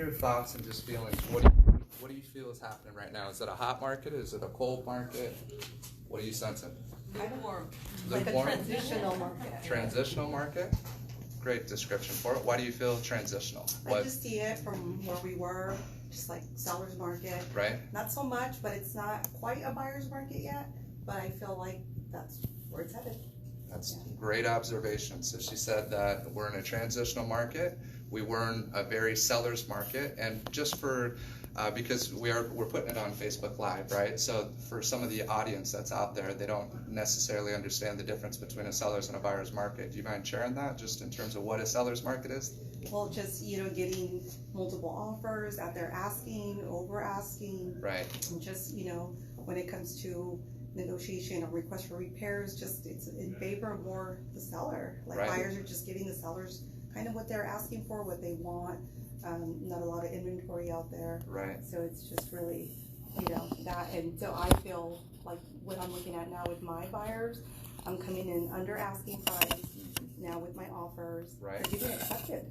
Your thoughts and just feelings. What do you feel is happening right now? Is it a hot market? Is it a cold market? What are you sensing? Lukewarm. Like a Lukewarm? transitional market. Transitional market? Great description for it. Why do you feel transitional? I just see it from where we were, just like seller's market. Right? Not so much, but it's not quite a buyer's market yet, but I feel like that's where it's headed. That's great observation. So she said that we're in a transitional market. We were in a very seller's market, and just for because we're putting it on Facebook Live, right? So for some of the audience that's out there, they don't necessarily understand the difference between a seller's and a buyer's market. Do you mind sharing that, just in terms of what a seller's market is? Well, just, getting multiple offers out there, asking, over asking. Right. And just, when it comes to negotiation or request for repairs, just it's in favor of more the seller. Like Right. Buyers are just giving the sellers kind of what they're asking for, what they want. Not a lot of inventory out there. Right. So it's just really, that. And so I feel like what I'm looking at now with my buyers, I'm coming in under asking price now with my offers. Right. They're getting accepted.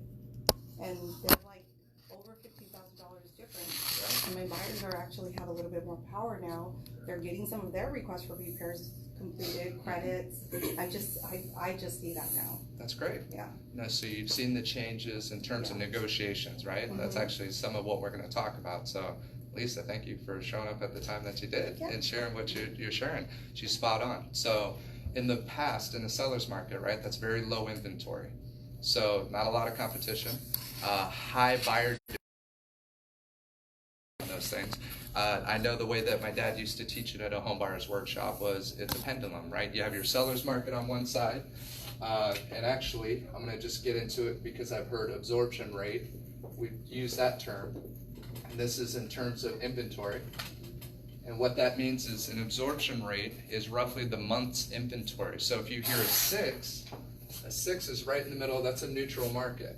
And they're like over $50,000 difference. Right. And my buyers are actually have a little bit more power now. They're getting some of their requests for repairs completed, credits. I just see that now. That's great. Yeah. No, so you've seen the changes in terms of negotiations, right? That's actually some of what we're going to talk about. So Lisa, thank you for showing up at the time that you did and sharing what you're sharing. She's spot on. So in the past, in the seller's market, right, that's very low inventory. So not a lot of competition, high buyer those things. I know the way that my dad used to teach it at a home buyer's workshop was it's a pendulum, right? You have your seller's market on one side, and actually, I'm going to just get into it because I've heard absorption rate. We use that term, and this is in terms of inventory. And what that means is an absorption rate is roughly the month's inventory. So if you hear a six is right in the middle. That's a neutral market.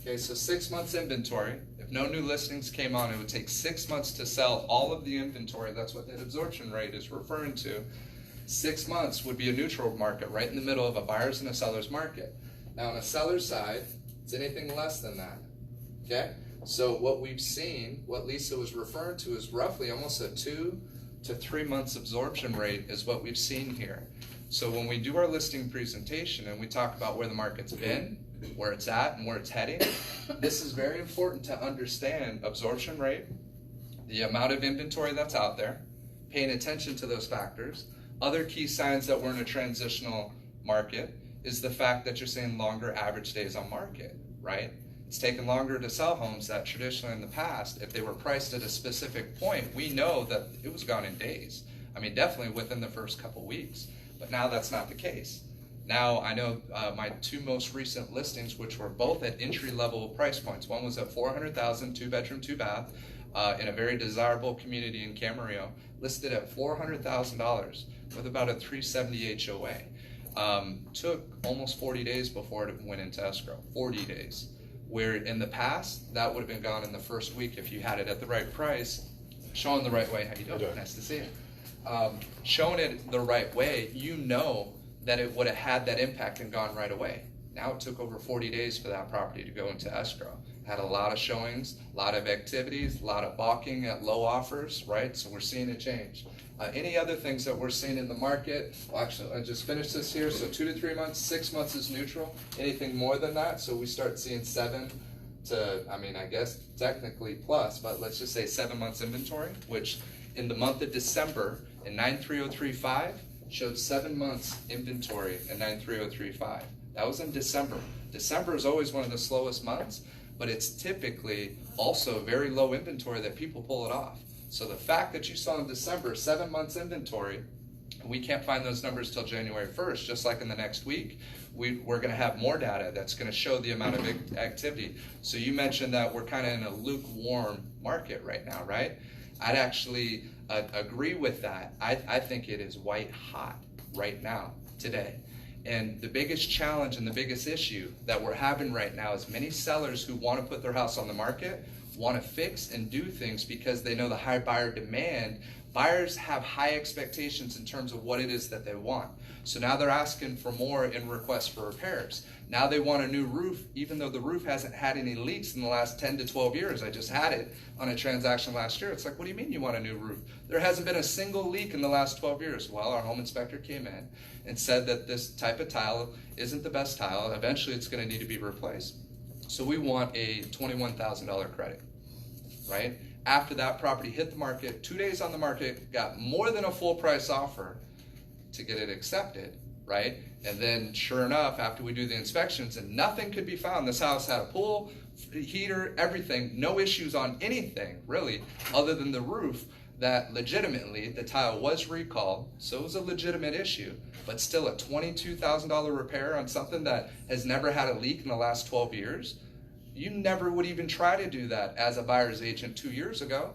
Okay, so 6 months inventory. If no new listings came on, it would take 6 months to sell all of the inventory. That's what that absorption rate is referring to. 6 months would be a neutral market, right in the middle of a buyer's and a seller's market. Now on a seller's side, it's anything less than that. Okay? So what we've seen, what Lisa was referring to, is roughly almost a 2 to 3 months absorption rate is what we've seen here. So when we do our listing presentation and we talk about where the market's been, where it's at, and where it's heading, this is very important to understand absorption rate, the amount of inventory that's out there, paying attention to those factors. Other key signs that we're in a transitional market is the fact that you're seeing longer average days on market, right? It's taken longer to sell homes that traditionally in the past, if they were priced at a specific point, we know that it was gone in days. I mean, definitely within the first couple weeks, but now that's not the case. Now, I know my two most recent listings, which were both at entry-level price points. One was at $400,000, 2-bedroom, 2-bath, in a very desirable community in Camarillo, listed at $400,000 with about a 370 HOA. Took almost 40 days before it went into escrow, 40 days. Where in the past, that would have been gone in the first week if you had it at the right price, showing the right way. How you doing? Nice to see you. Showing it the right way, you know that it would have had that impact and gone right away. Now it took over 40 days for that property to go into escrow. Had a lot of showings, a lot of activities, a lot of balking at low offers, right? So we're seeing a change. Any other things that we're seeing in the market? Well, actually, I just finished this here. So 2 to 3 months, 6 months is neutral. Anything more than that, so we start seeing 7 to, I guess technically plus, but let's just say 7 months inventory, which in the month of December in 93035, showed 7 months inventory in 93035. That was in December. December is always one of the slowest months, but it's typically also very low inventory that people pull it off. So the fact that you saw in December 7 months inventory, we can't find those numbers till January 1st, just like in the next week. We're going to have more data that's going to show the amount of activity. So you mentioned that we're kind of in a lukewarm market right now, right? I'd actually agree with that. I think it is white hot right now, today. And the biggest challenge and the biggest issue that we're having right now is many sellers who want to put their house on the market want to fix and do things because they know the high buyer demand. Buyers have high expectations in terms of what it is that they want. So now they're asking for more in requests for repairs. Now they want a new roof, even though the roof hasn't had any leaks in the last 10 to 12 years. I just had it on a transaction last year. It's like, what do you mean you want a new roof? There hasn't been a single leak in the last 12 years. Well, our home inspector came in and said that this type of tile isn't the best tile. Eventually it's going to need to be replaced. So we want a $21,000 credit, right? After that property hit the market, 2 days on the market, got more than a full price offer to get it accepted, right? And then sure enough, after we do the inspections and nothing could be found, this house had a pool, heater, everything, no issues on anything really, other than the roof, that legitimately the tile was recalled, so it was a legitimate issue, but still a $22,000 repair on something that has never had a leak in the last 12 years. You never would even try to do that as a buyer's agent 2 years ago.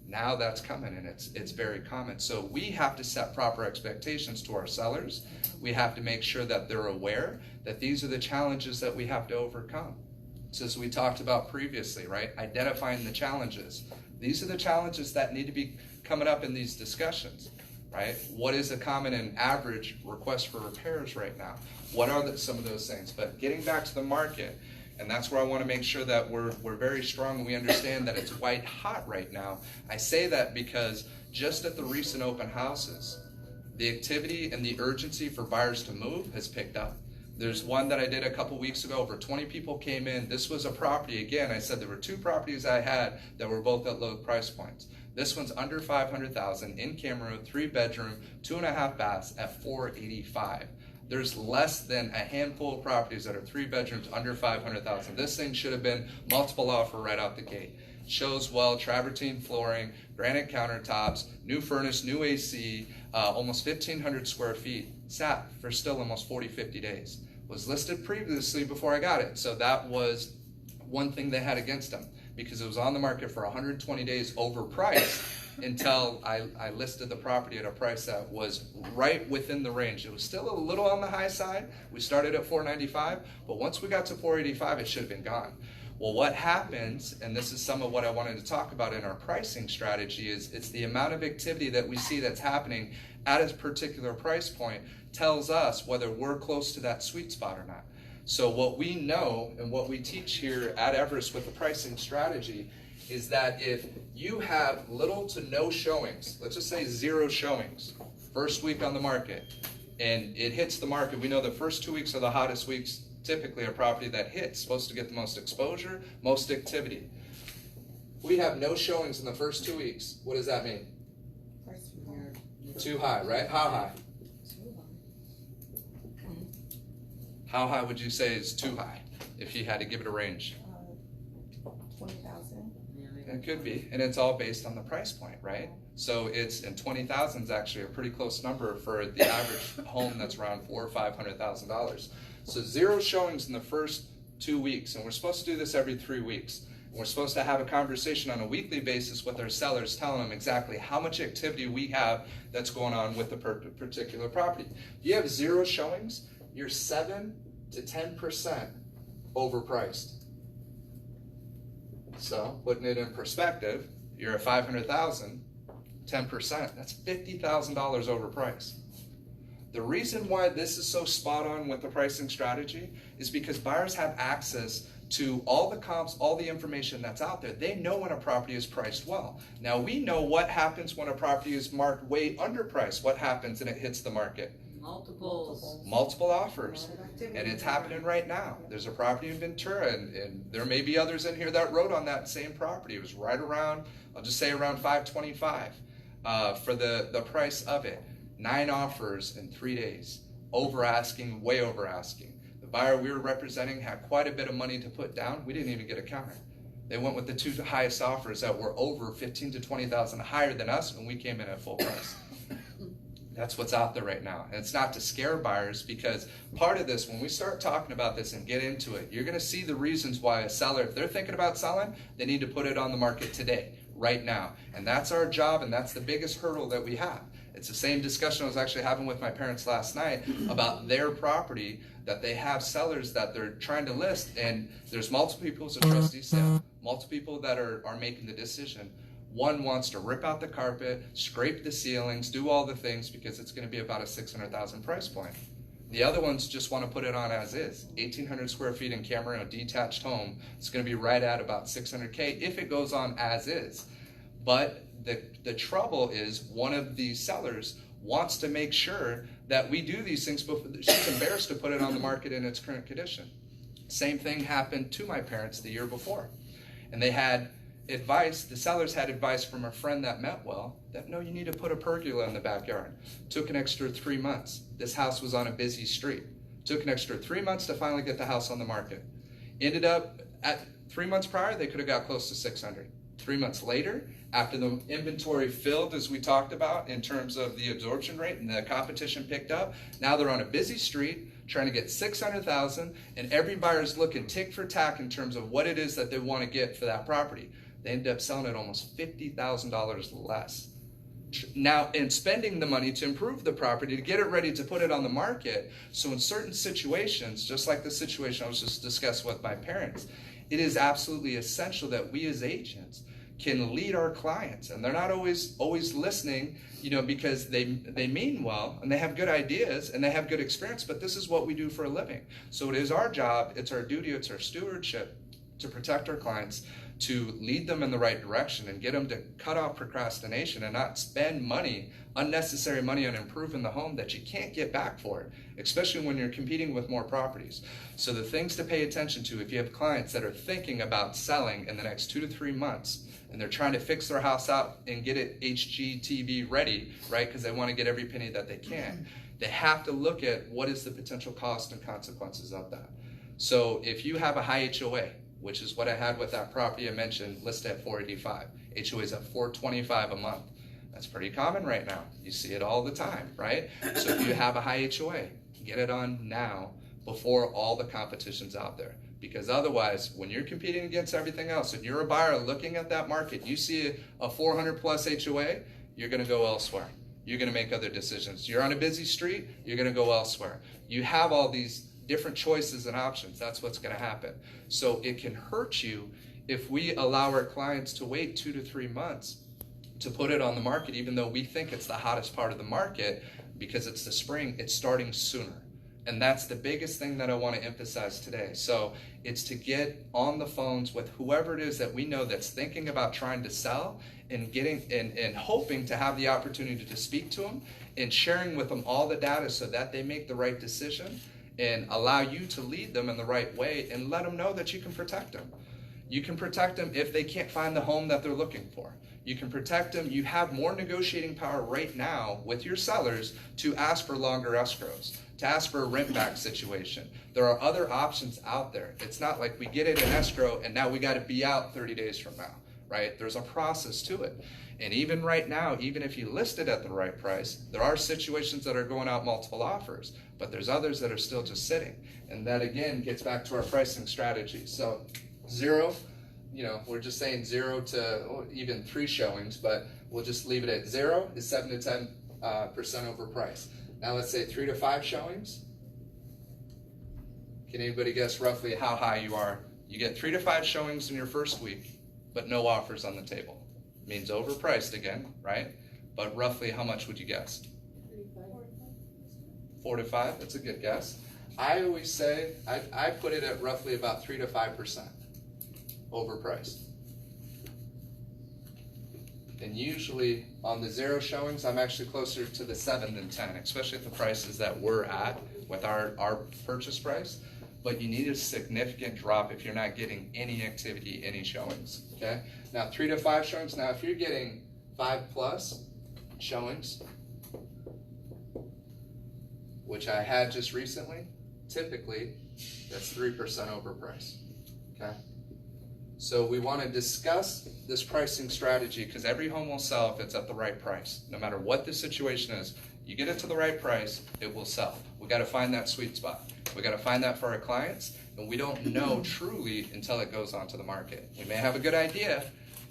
Now that's coming, and it's very common. So we have to set proper expectations to our sellers. We have to make sure that they're aware that these are the challenges that we have to overcome. So as we talked about previously, right? Identifying the challenges. These are the challenges that need to be coming up in these discussions, right? What is a common and average request for repairs right now? What are some of those things? But getting back to the market, and that's where I want to make sure that we're very strong and we understand that it's white hot right now. I say that because just at the recent open houses, the activity and the urgency for buyers to move has picked up. There's one that I did a couple weeks ago, over 20 people came in. This was a property, again, I said there were two properties I had that were both at low price points. This one's under $500,000, in camera, 3-bedroom, 2.5 baths at $485,000. There's less than a handful of properties that are 3 bedrooms under $500,000. This thing should have been multiple offer right out the gate. Shows well, travertine flooring, granite countertops, new furnace, new AC, almost 1,500 square feet. Sat for still almost 40, 50 days. Was listed previously before I got it. So that was one thing they had against them, because it was on the market for 120 days overpriced until I listed the property at a price that was right within the range. It was still a little on the high side. We started at $495, but once we got to $485, it should have been gone. Well, what happens, and this is some of what I wanted to talk about in our pricing strategy, is it's the amount of activity that we see that's happening at a particular price point tells us whether we're close to that sweet spot or not. So what we know and what we teach here at Everest with the pricing strategy is that if you have little to no showings, let's just say 0 showings, first week on the market, and it hits the market, we know the first 2 weeks are the hottest weeks, typically a property that hits, supposed to get the most exposure, most activity. We have no showings in the first 2 weeks. What does that mean? Too high, right? How high? How high would you say is too high if you had to give it a range? 20,000. It could be, and it's all based on the price point, right? So and 20,000 is actually a pretty close number for the average home that's around $400,000 or $500,000. So 0 showings in the first 2 weeks, and we're supposed to do this every 3 weeks. And we're supposed to have a conversation on a weekly basis with our sellers, telling them exactly how much activity we have that's going on with the particular property. If you have 0 showings, you're 7 to 10% overpriced. So, putting it in perspective, you're at $500,000, 10%, that's $50,000 overpriced. The reason why this is so spot on with the pricing strategy is because buyers have access to all the comps, all the information that's out there. They know when a property is priced well. Now we know what happens when a property is marked way underpriced. What happens and it hits the market? Multiple offers. And it's happening right now. There's a property in Ventura, and there may be others in here that wrote on that same property. It was right around, I'll just say around $525 for the price of it. 9 offers in 3 days. Over asking, way over asking. The buyer we were representing had quite a bit of money to put down. We didn't even get a counter. They went with the 2 highest offers that were over $15,000 to $20,000 higher than us, and we came in at full price. That's what's out there right now. And it's not to scare buyers, because part of this, when we start talking about this and get into it, you're going to see the reasons why a seller, if they're thinking about selling, they need to put it on the market today, right now. And that's our job, and that's the biggest hurdle that we have. It's the same discussion I was actually having with my parents last night about their property, that they have sellers that they're trying to list, and there's multiple people as a trustee sale, multiple people that are making the decision. One wants to rip out the carpet, scrape the ceilings, do all the things because it's going to be about a $600,000 price point. The other ones just want to put it on as is. 1,800 square feet in Camarillo, detached home. It's going to be right at about $600K if it goes on as is. But the trouble is one of the sellers wants to make sure that we do these things before. She's embarrassed to put it on the market in its current condition. Same thing happened to my parents the year before. And they had advice, the sellers had advice from a friend that meant well, that no, you need to put a pergola in the backyard. Took an extra 3 months. This house was on a busy street. Took an extra 3 months to finally get the house on the market. Ended up at 3 months prior, they could have got close to 600. 3 months later, after the inventory filled, as we talked about, in terms of the absorption rate and the competition picked up, now they're on a busy street trying to get 600,000, and every buyer's looking tick for tack in terms of what it is that they want to get for that property. They ended up selling it almost $50,000 less. Now, and spending the money to improve the property, to get it ready to put it on the market. So in certain situations, just like the situation I was just discussing with my parents, it is absolutely essential that we as agents can lead our clients, and they're not always listening, because they mean well and they have good ideas and they have good experience, but this is what we do for a living. So it is our job, it's our duty, it's our stewardship to protect our clients, to lead them in the right direction and get them to cut off procrastination and not spend money, unnecessary money, on improving the home that you can't get back for it, especially when you're competing with more properties. So the things to pay attention to if you have clients that are thinking about selling in the next 2 to 3 months, and they're trying to fix their house out and get it HGTV ready, right? Because they want to get every penny that they can. They have to look at what is the potential cost and consequences of that. So if you have a high HOA, which is what I had with that property I mentioned, listed at $485. HOA is at $425 a month. That's pretty common right now. You see it all the time, right? So if you have a high HOA, get it on now before all the competition's out there. Because otherwise, when you're competing against everything else, and you're a buyer looking at that market, you see a 400 plus HOA, you're gonna go elsewhere. You're gonna make other decisions. You're on a busy street, you're gonna go elsewhere. You have all these different choices and options. That's what's going to happen. So it can hurt you if we allow our clients to wait 2 to 3 months to put it on the market, even though we think it's the hottest part of the market because it's the spring. It's starting sooner. And that's the biggest thing that I want to emphasize today. So it's to get on the phones with whoever it is that we know that's thinking about trying to sell, and getting and hoping to have the opportunity to speak to them and sharing with them all the data so that they make the right decision, and allow you to lead them in the right way and let them know that you can protect them. You can protect them if they can't find the home that they're looking for. You can protect them. You have more negotiating power right now with your sellers to ask for longer escrows, to ask for a rent back situation. There are other options out there. It's not like we get it in escrow and now we got to be out 30 days from now, right? There's a process to it. And even right now, even if you list it at the right price, there are situations that are going out multiple offers, but there's others that are still just sitting. And that again gets back to our pricing strategy. So 0, we're just saying 0 to even 3 showings, but we'll just leave it at 0 is 7 to 10% over price. Now let's say 3 to 5 showings. Can anybody guess roughly how high you are? You get 3 to 5 showings in your first week, but no offers on the table. Means overpriced again, right? But roughly how much would you guess? 4 to 5, that's a good guess. I always say, I put it at roughly about 3 to 5% overpriced. And usually on the 0 showings, I'm actually closer to the 7 than 10, especially at the prices that we're at with our purchase price. But you need a significant drop if you're not getting any activity, any showings, okay? Now 3 to 5 showings, now if you're getting 5 plus showings, which I had just recently, typically that's 3% overpriced, okay? So we want to discuss this pricing strategy because every home will sell if it's at the right price. No matter what the situation is, you get it to the right price, it will sell. We got to find that sweet spot. We got to find that for our clients, and we don't know truly until it goes onto the market. We may have a good idea,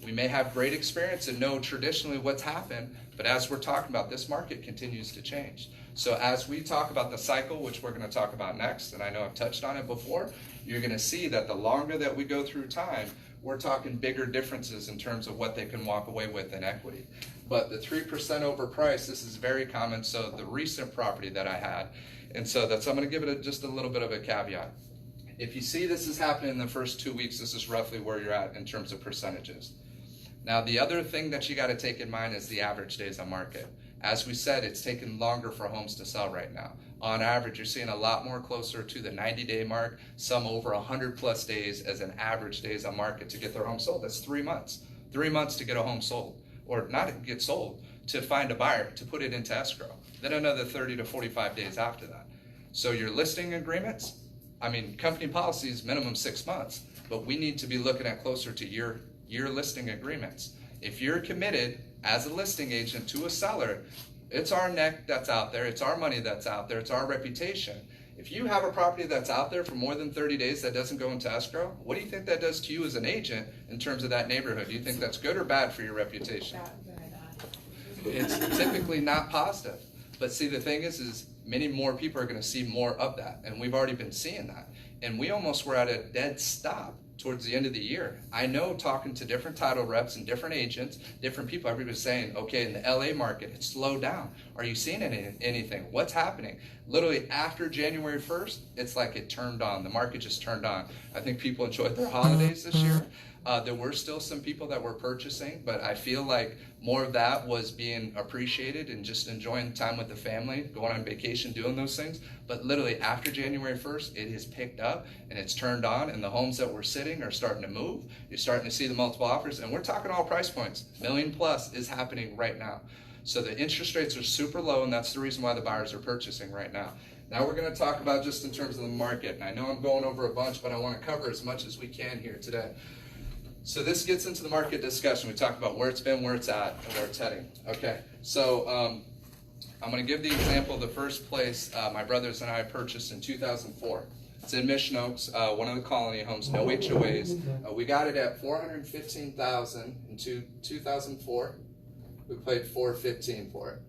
We may have great experience and know traditionally what's happened, but as we're talking about, this market continues to change. So as we talk about the cycle, which we're going to talk about next, and I know I've touched on it before, you're going to see that the longer that we go through time, we're talking bigger differences in terms of what they can walk away with in equity. But the 3% overpriced, this is very common. So the recent property that I had, and so I'm going to give it just a little bit of a caveat. If you see this is happening in the first 2 weeks, this is roughly where you're at in terms of percentages. Now, the other thing that you got to take in mind is the average days on market. As we said, it's taking longer for homes to sell right now. On average, you're seeing a lot more closer to the 90-day mark, some over 100+ days as an average days on market to get their home sold. That's 3 months. 3 months to get a home sold, or not to get sold, to find a buyer, to put it into escrow. Then another 30 to 45 days after that. So your listing agreements, I mean, company policy is minimum 6 months, but we need to be looking at closer to your listing agreements. If you're committed as a listing agent to a seller, it's our neck that's out there, it's our money that's out there, it's our reputation. If you have a property that's out there for more than 30 days that doesn't go into escrow, what do you think that does to you as an agent in terms of that neighborhood? Do you think that's good or bad for your reputation? It's typically not positive. But see, the thing is many more people are going to see more of that, and we've already been seeing that. And we almost were at a dead stop towards the end of the year. I know, talking to different title reps and different agents, different people, everybody's saying, okay, in the LA market, it's slowed down. Are you seeing anything? What's happening? Literally after January 1st, it's like it turned on. The market just turned on. I think people enjoyed their holidays this year. There were still some people that were purchasing, but I feel like more of that was being appreciated and just enjoying time with the family, going on vacation, doing those things. But literally after January 1st, it has picked up and it's turned on, and the homes that were sitting are starting to move. You're starting to see the multiple offers, and we're talking all price points. $1 million+ is happening right now. So the interest rates are super low, and that's the reason why the buyers are purchasing right now. Now we're going to talk about just in terms of the market, and I know I'm going over a bunch, but I want to cover as much as we can here today. So this gets into the market discussion. We talked about where it's been, where it's at, and where it's heading. Okay, so I'm going to give the example of the first place my brothers and I purchased in 2004. It's in Mission Oaks, one of the colony homes, no HOAs. We got it at $415,000 in 2004. We paid $415 for it.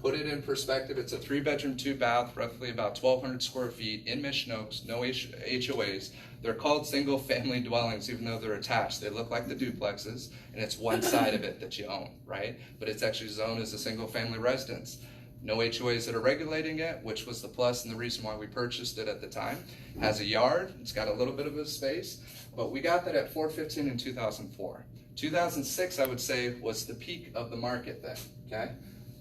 Put it in perspective, it's a 3-bedroom, 2-bath, roughly about 1,200 square feet in Mission Oaks, no HOAs. They're called single-family dwellings, even though they're attached. They look like the duplexes, and it's one side of it that you own, right? But it's actually zoned as a single-family residence. No HOAs that are regulating it, which was the plus and the reason why we purchased it at the time. Has a yard, it's got a little bit of a space, but we got that at $415 in 2004. 2006, I would say, was the peak of the market then, okay?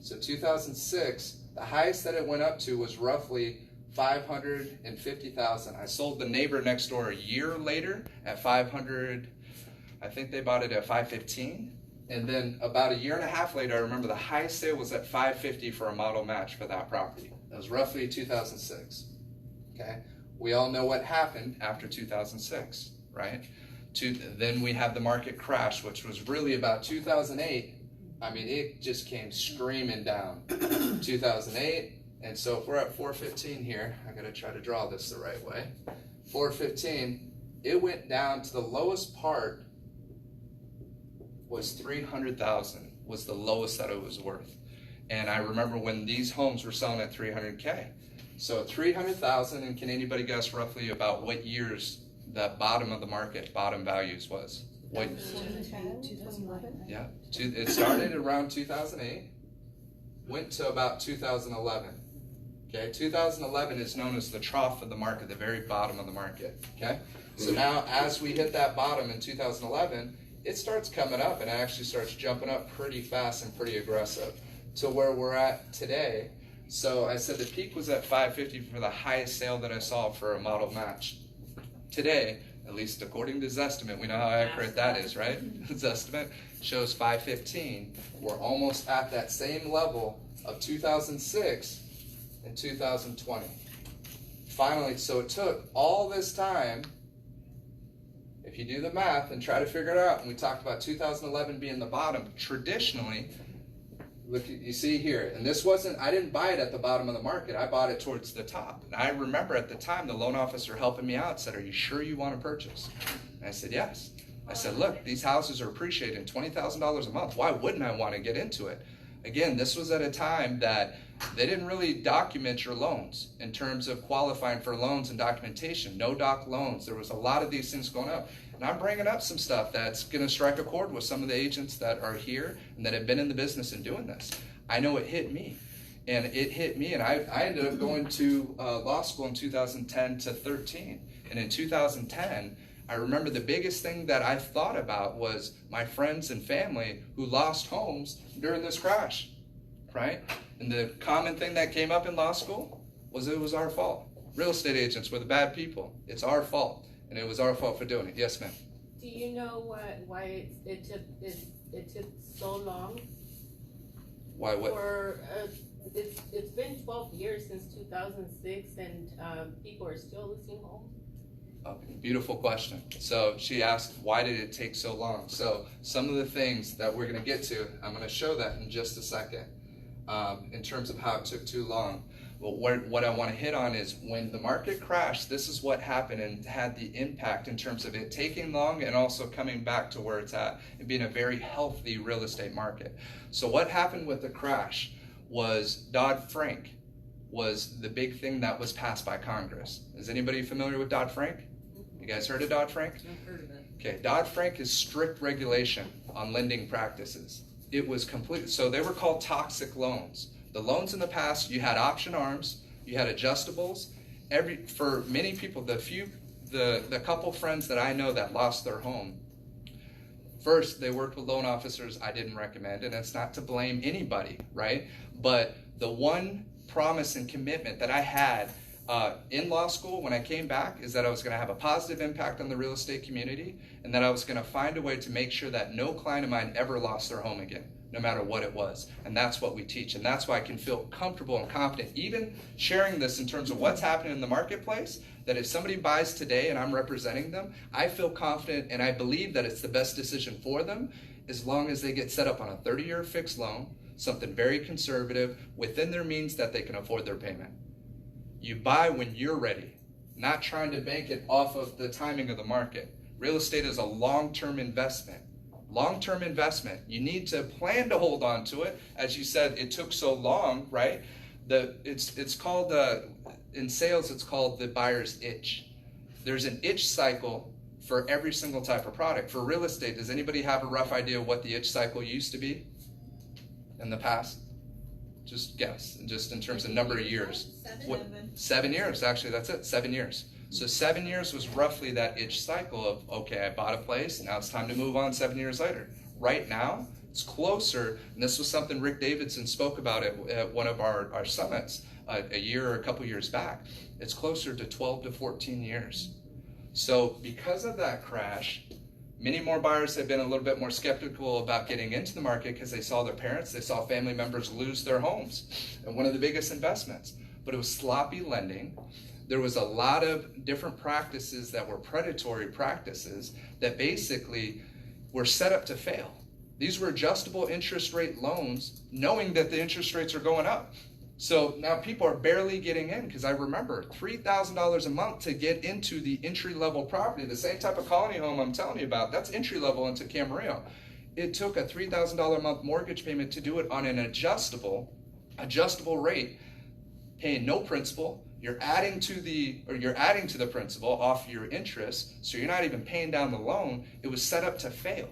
So 2006, the highest that it went up to was roughly $550,000. I sold the neighbor next door a year later at $500. I think they bought it at $515. And then about a year and a half later, I remember the highest sale was at $550 for a model match for that property. That was roughly 2006. Okay, we all know what happened after 2006, right? Then we have the market crash, which was really about 2008. I mean, it just came screaming down. 2008. And so if we're at 415 here, I gotta try to draw this the right way. 415, it went down to the lowest part was 300,000 was the lowest that it was worth. And I remember when these homes were selling at 300K. So 300,000, and can anybody guess roughly about what years that bottom of the market, bottom values was? What? 2011? Yeah, it started around 2008, went to about 2011. Okay, 2011 is known as the trough of the market, the very bottom of the market. Okay, so now as we hit that bottom in 2011, it starts coming up and it actually starts jumping up pretty fast and pretty aggressive to where we're at today. So I said the peak was at 550 for the highest sale that I saw for a model match. Today, at least according to Zestimate, we know how accurate that is, right? Zestimate shows 515. We're almost at that same level of 2006 and 2020. Finally, so it took all this time. If you do the math and try to figure it out, and we talked about 2011 being the bottom, traditionally, look, you see here, and this wasn't, I didn't buy it at the bottom of the market, I bought it towards the top. And I remember at the time, the loan officer helping me out said, "Are you sure you want to purchase?" And I said, "Yes." I said, look, these houses are appreciating $20,000 a month. Why wouldn't I want to get into it? Again, this was at a time that they didn't really document your loans in terms of qualifying for loans and documentation. No doc loans. There was a lot of these things going up. And I'm bringing up some stuff that's going to strike a chord with some of the agents that are here and that have been in the business and doing this. I know it hit me. And it hit me, and I ended up going to law school in 2010 to 13. And in 2010, I remember the biggest thing that I thought about was my friends and family who lost homes during this crash, right? And the common thing that came up in law school was it was our fault. Real estate agents were the bad people. It's our fault, and it was our fault for doing it. Yes, ma'am. Do you know why it took so long? Why what? It's been 12 years since 2006, and people are still losing homes. Okay, beautiful question. So she asked, why did it take so long? So some of the things that we're going to get to, I'm going to show that in just a second, in terms of how it took too long. Well, what I want to hit on is when the market crashed, this is what happened and had the impact in terms of it taking long and also coming back to where it's at and being a very healthy real estate market. So what happened with the crash was Dodd-Frank was the big thing that was passed by Congress. Is anybody familiar with Dodd-Frank? You guys heard of Dodd-Frank? I've heard of it. Okay, Dodd-Frank is strict regulation on lending practices. It was complete, so they were called toxic loans. The loans in the past, you had option arms, you had adjustables. For many people, the couple friends that I know that lost their home, first, they worked with loan officers I didn't recommend, and it's not to blame anybody, right? But the one promise and commitment that I had in law school when I came back is that I was going to have a positive impact on the real estate community and that I was going to find a way to make sure that no client of mine ever lost their home again, no matter what it was. And that's what we teach. And that's why I can feel comfortable and confident, even sharing this in terms of what's happening in the marketplace, that if somebody buys today and I'm representing them, I feel confident and I believe that it's the best decision for them as long as they get set up on a 30-year fixed loan, something very conservative within their means that they can afford their payment. You buy when you're ready, not trying to bank it off of the timing of the market. Real estate is a long-term investment. Long-term investment. You need to plan to hold on to it. As you said, it took so long, right? It's called, in sales, it's called the buyer's itch. There's an itch cycle for every single type of product. For real estate, does anybody have a rough idea of what the itch cycle used to be in the past? Just guess, just in terms of number of years. 7 years, actually, that's it, 7 years. So 7 years was roughly that itch cycle of, okay, I bought a place, now it's time to move on 7 years later. Right now, it's closer, and this was something Rick Davidson spoke about at one of our summits a year or a couple years back. It's closer to 12 to 14 years. So because of that crash, many more buyers have been a little bit more skeptical about getting into the market because they saw their parents, they saw family members lose their homes and one of the biggest investments. But it was sloppy lending. There was a lot of different practices that were predatory practices that basically were set up to fail. These were adjustable interest rate loans, knowing that the interest rates are going up. So now people are barely getting in, because I remember $3,000 a month to get into the entry-level property, the same type of colony home I'm telling you about, that's entry-level into Camarillo. It took a $3,000 a month mortgage payment to do it on an adjustable rate, paying no principal. You're adding to the principal off your interest, so you're not even paying down the loan. It was set up to fail.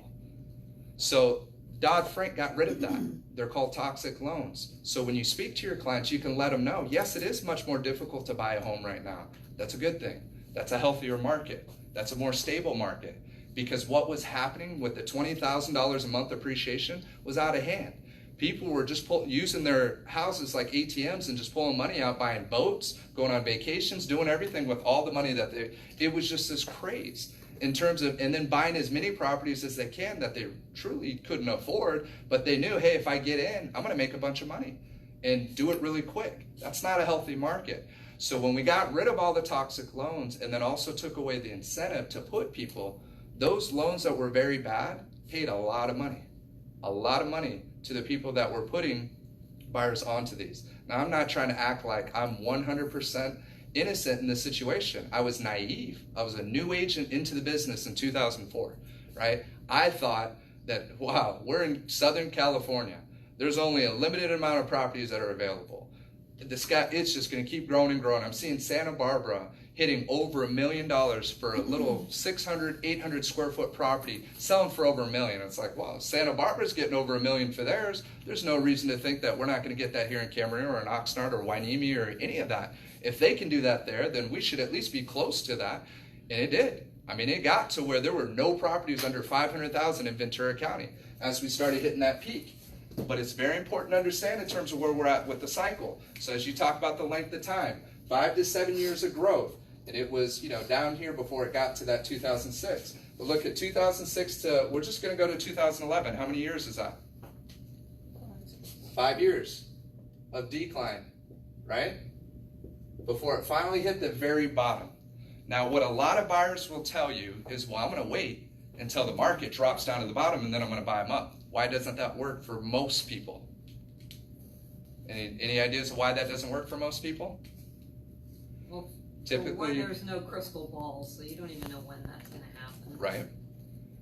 So Dodd-Frank got rid of that. They're called toxic loans. So when you speak to your clients, you can let them know, yes, it is much more difficult to buy a home right now. That's a good thing. That's a healthier market. That's a more stable market. Because what was happening with the $20,000 a month appreciation was out of hand. People were just using their houses like ATMs and just pulling money out, buying boats, going on vacations, doing everything with all the money that it was just this craze. In terms of, and then buying as many properties as they can that they truly couldn't afford, but they knew, hey, if I get in, I'm gonna make a bunch of money and do it really quick. That's not a healthy market. So when we got rid of all the toxic loans and then also took away the incentive to put people, those loans that were very bad paid a lot of money to the people that were putting buyers onto these. Now, I'm not trying to act like I'm 100% innocent in this situation. I was naive. I was a new agent into the business in 2004, right? I thought that, wow, we're in Southern California. There's only a limited amount of properties that are available. The sky, it's just going to keep growing and growing. I'm seeing Santa Barbara hitting over $1 million for a little 600, 800 square foot property, selling for over $1 million. It's like, wow, Santa Barbara's getting over $1 million for theirs. There's no reason to think that we're not going to get that here in Camarillo or in Oxnard or Hueneme or any of that. If they can do that there, then we should at least be close to that. And it did. I mean, it got to where there were no properties under 500,000 in Ventura County as we started hitting that peak. But it's very important to understand in terms of where we're at with the cycle. So as you talk about the length of time, 5 to 7 years of growth, and it was, you know, down here before it got to that 2006. But look at 2006 to, we're just going to go to 2011. How many years is that? 5 years of decline, right? Before it finally hit the very bottom. Now, what a lot of buyers will tell you is, well, I'm going to wait until the market drops down to the bottom and then I'm going to buy them up. Why doesn't that work for most people? Any ideas of why that doesn't work for most people? Well, typically, there's no crystal ball, so you don't even know when that's going to happen. Right.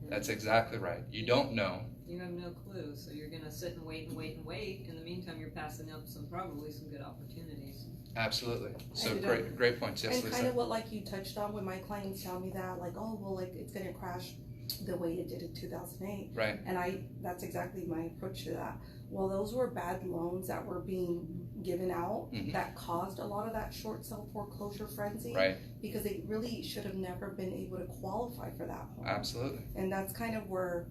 That's exactly right. You don't know. You have no clue, so you're going to sit and wait and wait and wait. In the meantime, you're passing up probably some good opportunities. Absolutely. So And great points. Yes, And Lisa. kind of what like you touched on when my clients tell me that, like, oh, well, like it's gonna crash the way it did in 2008. Right. And that's exactly my approach to that. Well, those were bad loans that were being given out that caused a lot of that short sale foreclosure frenzy. Right. Because they really should have never been able to qualify for that home. Absolutely. And that's kind of where,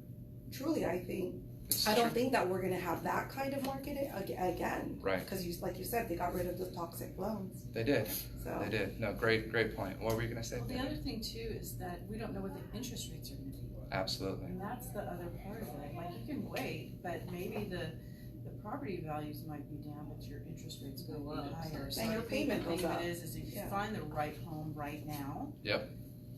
truly, I think, It's I don't true. think that we're gonna have that kind of market again. Right. Because like you said, they got rid of the toxic loans. They did. So. They did. No, great point. What were you going to say? Well, the other thing too is that we don't know what the interest rates are gonna be. Absolutely. And that's the other part of it. Like, you can wait, but maybe the property values might be down, but your interest rates go up higher. So And your I think payment the thing goes of up. it is if you Yeah. find the right home right now. Yep.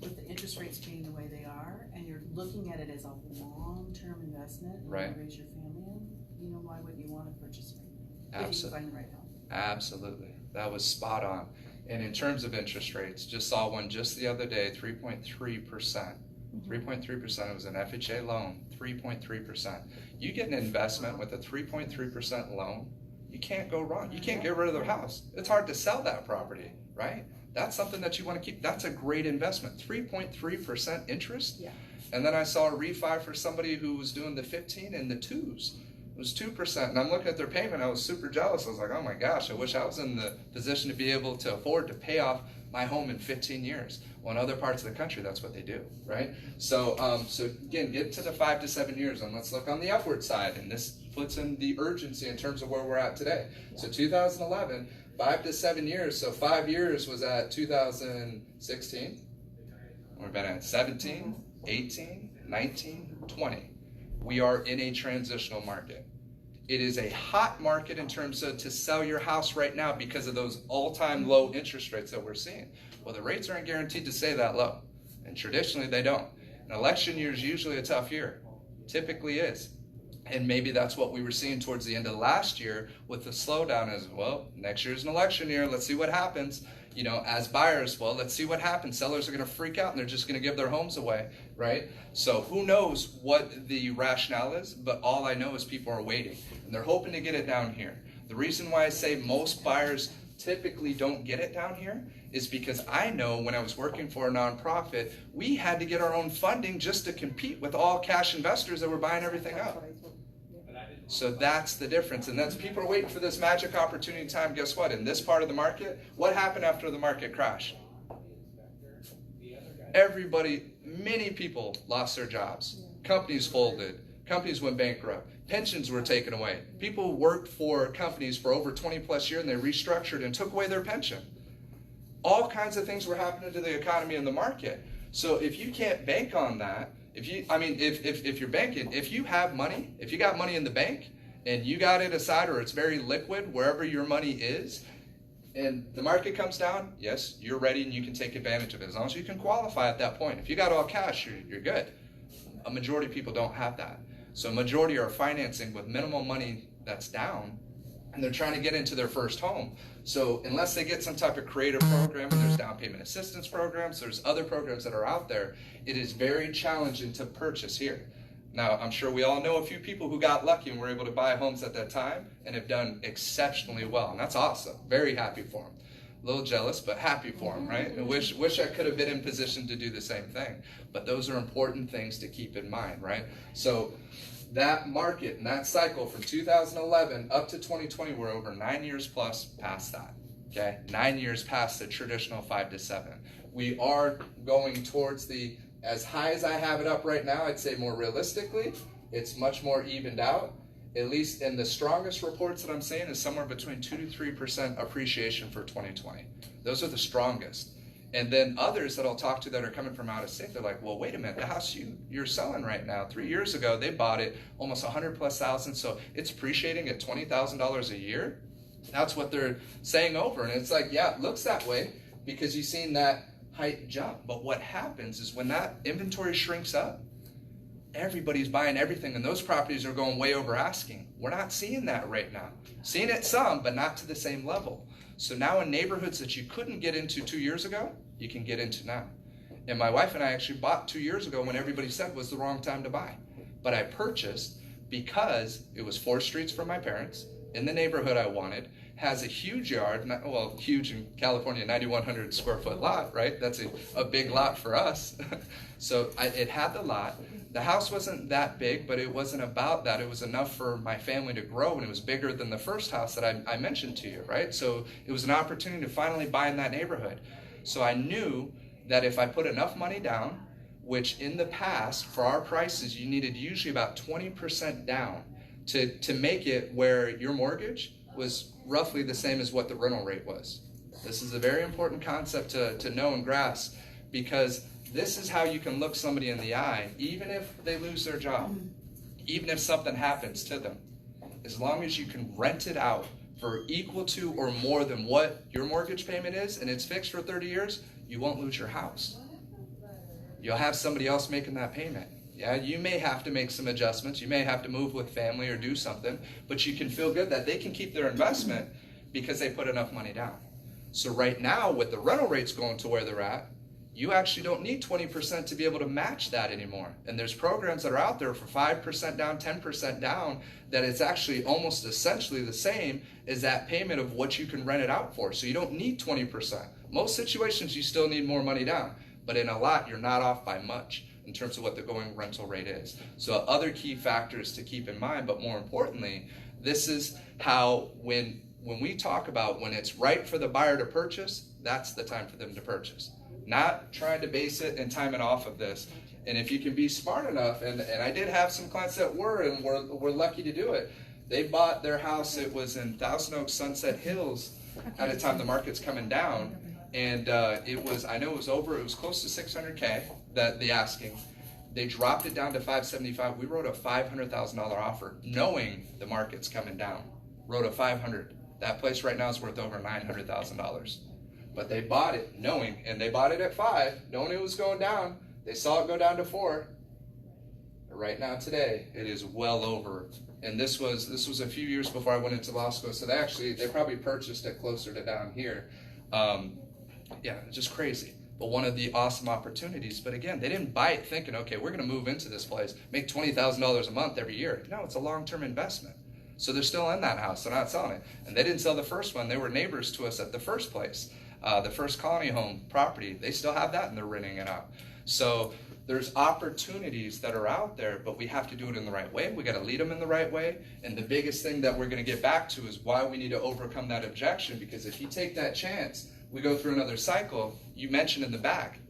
With the interest rates being the way they are, and you're looking at it as a long-term investment, and you Right. wanna raise your family in, you know, why wouldn't you wanna purchase right now? If you Absolutely. find the right home. Absolutely. That was spot on. And in terms of interest rates, just saw one just the other day, 3.3%. 3.3%. It was an FHA loan, 3.3%. You get an investment with a 3.3% loan, you can't go wrong. You can't get rid of the house. It's hard to sell that property, right? That's something that you want to keep. That's a great investment. 3.3% interest. Yeah. And then I saw a refi for somebody who was doing the 15 and the 2s. It was 2%. And I'm looking at their payment. I was super jealous. I was like, oh my gosh, I wish I was in the position to be able to afford to pay off my home in 15 years. Well, in other parts of the country, that's what they do, right? So, so again, get to the 5 to 7 years, and let's look on the upward side. And this puts in the urgency in terms of where we're at today. So 2011, 5 to 7 years. So 5 years was at 2016. We've been at 17, 18, 19, 20. We are in a transitional market. It is a hot market in terms of to sell your house right now because of those all-time low interest rates that we're seeing. Well, the rates aren't guaranteed to stay that low, and traditionally they don't. An election year is usually a tough year, typically is. And maybe that's what we were seeing towards the end of last year with the slowdown as, well, next year's an election year, let's see what happens. You know, as buyers, well, let's see what happens. Sellers are going to freak out and they're just going to give their homes away, right? So who knows what the rationale is, but all I know is people are waiting and they're hoping to get it down here. The reason why I say most buyers typically don't get it down here is because I know when I was working for a nonprofit, we had to get our own funding just to compete with all cash investors that were buying everything up. So that's the difference, and that's people are waiting for this magic opportunity time. Guess what? In this part of the market, what happened after the market crashed? Everybody, many people lost their jobs. Companies folded. Companies went bankrupt. Pensions were taken away. People worked for companies for over 20 plus years and they restructured and took away their pension. All kinds of things were happening to the economy and the market. So if you can't bank on that, if you're banking, if you have money, if you got money in the bank and you got it aside or it's very liquid wherever your money is, and the market comes down, yes, you're ready and you can take advantage of it as long as you can qualify at that point. If you got all cash, you're good. A majority of people don't have that. So a majority are financing with minimal money that's down and they're trying to get into their first home. So unless they get some type of creative program, and there's down payment assistance programs, there's other programs that are out there, it is very challenging to purchase here. Now, I'm sure we all know a few people who got lucky and were able to buy homes at that time and have done exceptionally well, and that's awesome. Very happy for them. A little jealous, but happy for them, right? I wish I could have been in position to do the same thing. But those are important things to keep in mind, right? So that market and that cycle from 2011 up to 2020, we're over 9 years plus past that, okay? 9 years past the traditional 5 to 7. We are going towards the, as high as I have it up right now, I'd say more realistically, it's much more evened out. At least in the strongest reports that I'm seeing is somewhere between 2 to 3% appreciation for 2020. Those are the strongest. And then others that I'll talk to that are coming from out of state, they're like, well, wait a minute, the house you're selling right now, 3 years ago, they bought it almost 100,000+, so it's appreciating at $20,000 a year. That's what they're saying over. And it's like, yeah, it looks that way because you've seen that height jump. But what happens is when that inventory shrinks up, everybody's buying everything, and those properties are going way over asking. We're not seeing that right now. Seeing it some, but not to the same level. So now in neighborhoods that you couldn't get into 2 years ago, you can get into now. And my wife and I actually bought 2 years ago when everybody said was the wrong time to buy. But I purchased because it was 4 streets from my parents, in the neighborhood I wanted, has a huge yard, well, huge in California, 9,100 square foot lot, right? That's a big lot for us. So it had the lot. The house wasn't that big, but it wasn't about that. It was enough for my family to grow, and it was bigger than the first house that I mentioned to you, right? So it was an opportunity to finally buy in that neighborhood. So I knew that if I put enough money down, which in the past, for our prices, you needed usually about 20% down to make it where your mortgage was roughly the same as what the rental rate was. This is a very important concept to know and grasp, because this is how you can look somebody in the eye, even if they lose their job, even if something happens to them. As long as you can rent it out for equal to or more than what your mortgage payment is, and it's fixed for 30 years, you won't lose your house. You'll have somebody else making that payment. Yeah, you may have to make some adjustments. You may have to move with family or do something, but you can feel good that they can keep their investment because they put enough money down. So right now, with the rental rates going to where they're at, you actually don't need 20% to be able to match that anymore. And there's programs that are out there for 5% down, 10% down, that it's actually almost essentially the same as that payment of what you can rent it out for. So you don't need 20%. Most situations, you still need more money down, but in a lot, you're not off by much in terms of what the going rental rate is. So other key factors to keep in mind, but more importantly, this is how when we talk about when it's right for the buyer to purchase, that's the time for them to purchase. Not trying to base it and time it off of this. And if you can be smart enough, and I did have some clients that were lucky to do it. They bought their house, it was in Thousand Oaks, Sunset Hills, at a time the market's coming down. And it was close to 600K, the asking. They dropped it down to 575. We wrote a $500,000 offer, knowing the market's coming down. Wrote a 500. That place right now is worth over $900,000. But they bought it knowing, and they bought it at 5, knowing it was going down. They saw it go down to 4. But right now, today, it is well over. And this was a few years before I went into law school, so they probably purchased it closer to down here. Yeah, just crazy. But one of the awesome opportunities. But again, they didn't buy it thinking, okay, we're going to move into this place, make $20,000 a month every year. No, it's a long-term investment. So they're still in that house. They're not selling it. And they didn't sell the first one. They were neighbors to us at the first place. The first colony home property, they still have that and they're renting it out. So there's opportunities that are out there, but we have to do it in the right way. We got to lead them in the right way. And the biggest thing that we're going to get back to is why we need to overcome that objection, because if you take that chance, we go through another cycle. You mentioned in the back,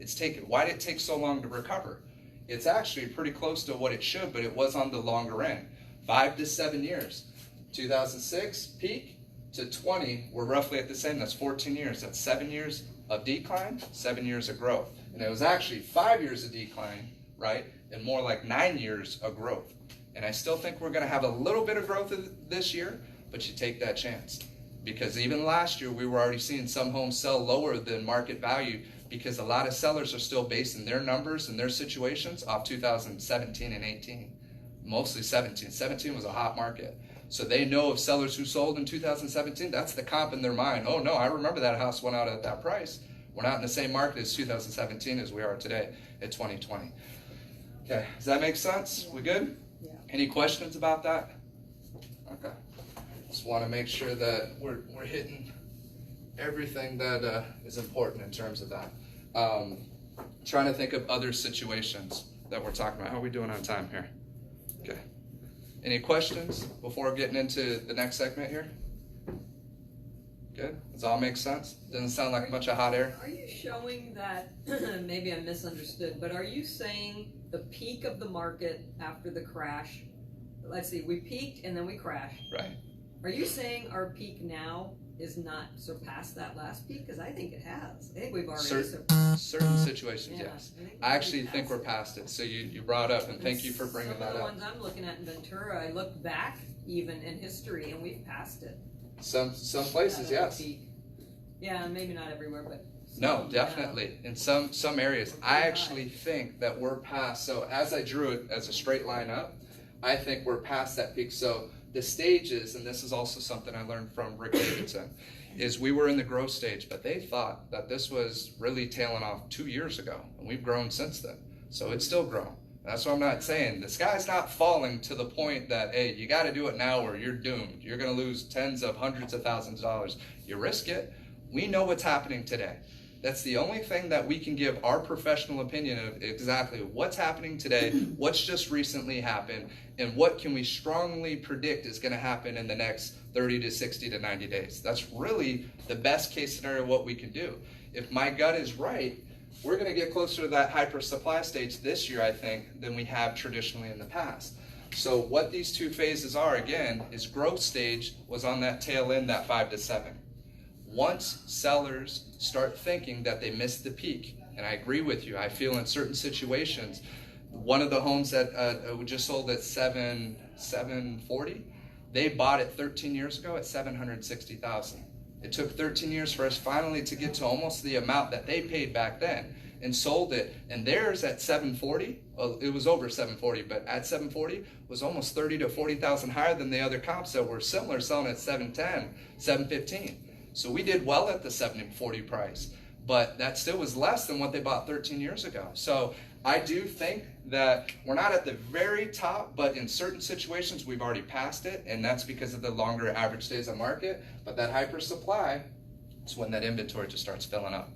why did it take so long to recover? It's actually pretty close to what it should, but it was on the longer end. 5 to 7 years. 2006 peak to 20, we're roughly at the same. That's 14 years. That's 7 years of decline, 7 years of growth. And it was actually 5 years of decline, right? And more like 9 years of growth. And I still think we're going to have a little bit of growth this year, but you take that chance. Because even last year, we were already seeing some homes sell lower than market value, because a lot of sellers are still basing their numbers and their situations off 2017 and 18. mostly 17. 17 was a hot market. So they know of sellers who sold in 2017. That's the comp in their mind. Oh no, I remember that house went out at that price. We're not in the same market as 2017 as we are today at 2020. Okay, does that make sense? We good? Yeah. Any questions about that? Okay. Just want to make sure that we're hitting everything that is important in terms of that. Trying to think of other situations that we're talking about. How are we doing on time here? Okay. Any questions before getting into the next segment here? Good? Does all make sense? Doesn't sound like a bunch of hot air? Are you showing that, maybe I misunderstood, but are you saying the peak of the market after the crash? Let's see, we peaked and then we crashed. Right. Are you saying our peak now is not surpassed that last peak? Because I think it has. I think we've already surpassed. Certain situations, Yeah, yes. think I actually we've think we're passed past it. So you brought up, and thank you for bringing Some that of the up. ones I'm looking at in Ventura, I look back even in history and we've passed it. Some places, yes. Peak. Yeah, maybe not everywhere, but No, some, definitely. In some areas, I actually think that we're past. So as I drew it as a straight line up, I think we're past that peak. So the stages, and this is also something I learned from Rick Davidson, is we were in the growth stage, but they thought that this was really tailing off 2 years ago, and we've grown since then. So it's still grown. That's what I'm not saying. The sky's not falling to the point that, hey, you got to do it now or you're doomed. You're going to lose tens of hundreds of thousands of dollars. You risk it. We know what's happening today. That's the only thing that we can give our professional opinion of exactly what's happening today, what's just recently happened, and what can we strongly predict is going to happen in the next 30 to 60 to 90 days. That's really the best case scenario what we can do. If my gut is right, we're going to get closer to that hyper supply stage this year, I think, than we have traditionally in the past. So what these two phases are, again, is growth stage was on that tail end, that 5 to 7. Once sellers start thinking that they missed the peak, and I agree with you, I feel in certain situations, one of the homes that we just sold at 740, they bought it 13 years ago at $760,000. It took 13 years for us finally to get to almost the amount that they paid back then and sold it. And theirs at 740, well, it was over 740, but at 740 was almost 30 to 40,000 higher than the other comps that were similar, selling at 710, 715. So we did well at the 740 price, but that still was less than what they bought 13 years ago. So I do think that we're not at the very top, but in certain situations we've already passed it, and that's because of the longer average days on market. But that hyper supply, it's when that inventory just starts filling up.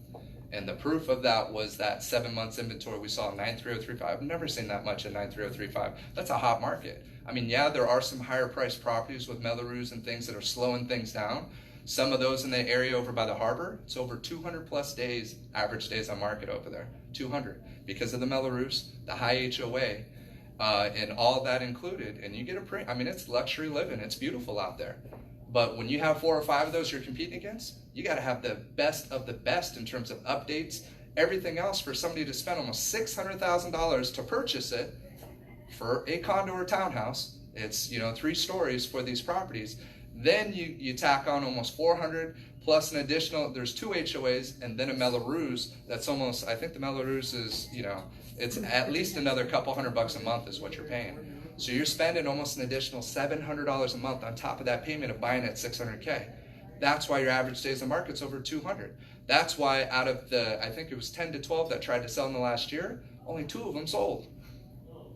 And the proof of that was that 7 months inventory we saw in 93035. I've never seen that much in 93035. That's a hot market. I mean, yeah, there are some higher priced properties with Melrose and things that are slowing things down. Some of those in the area over by the harbor, it's over 200 plus days, average days on market over there, 200, because of the Melrose, the high HOA, and all that included. And you get I mean, it's luxury living, it's beautiful out there. But when you have 4 or 5 of those you're competing against, you got to have the best of the best in terms of updates, everything else for somebody to spend almost $600,000 to purchase it for a condo or townhouse. It's, 3 stories for these properties. Then you tack on almost 400 plus an additional, there's 2 HOAs and then a Melrose that's almost, I think the Melrose is, it's at least another couple $100 a month is what you're paying. So you're spending almost an additional $700 a month on top of that payment of buying at $600K. That's why your average days on market's over 200. That's why out of the, I think it was 10 to 12 that tried to sell in the last year, only 2 of them sold.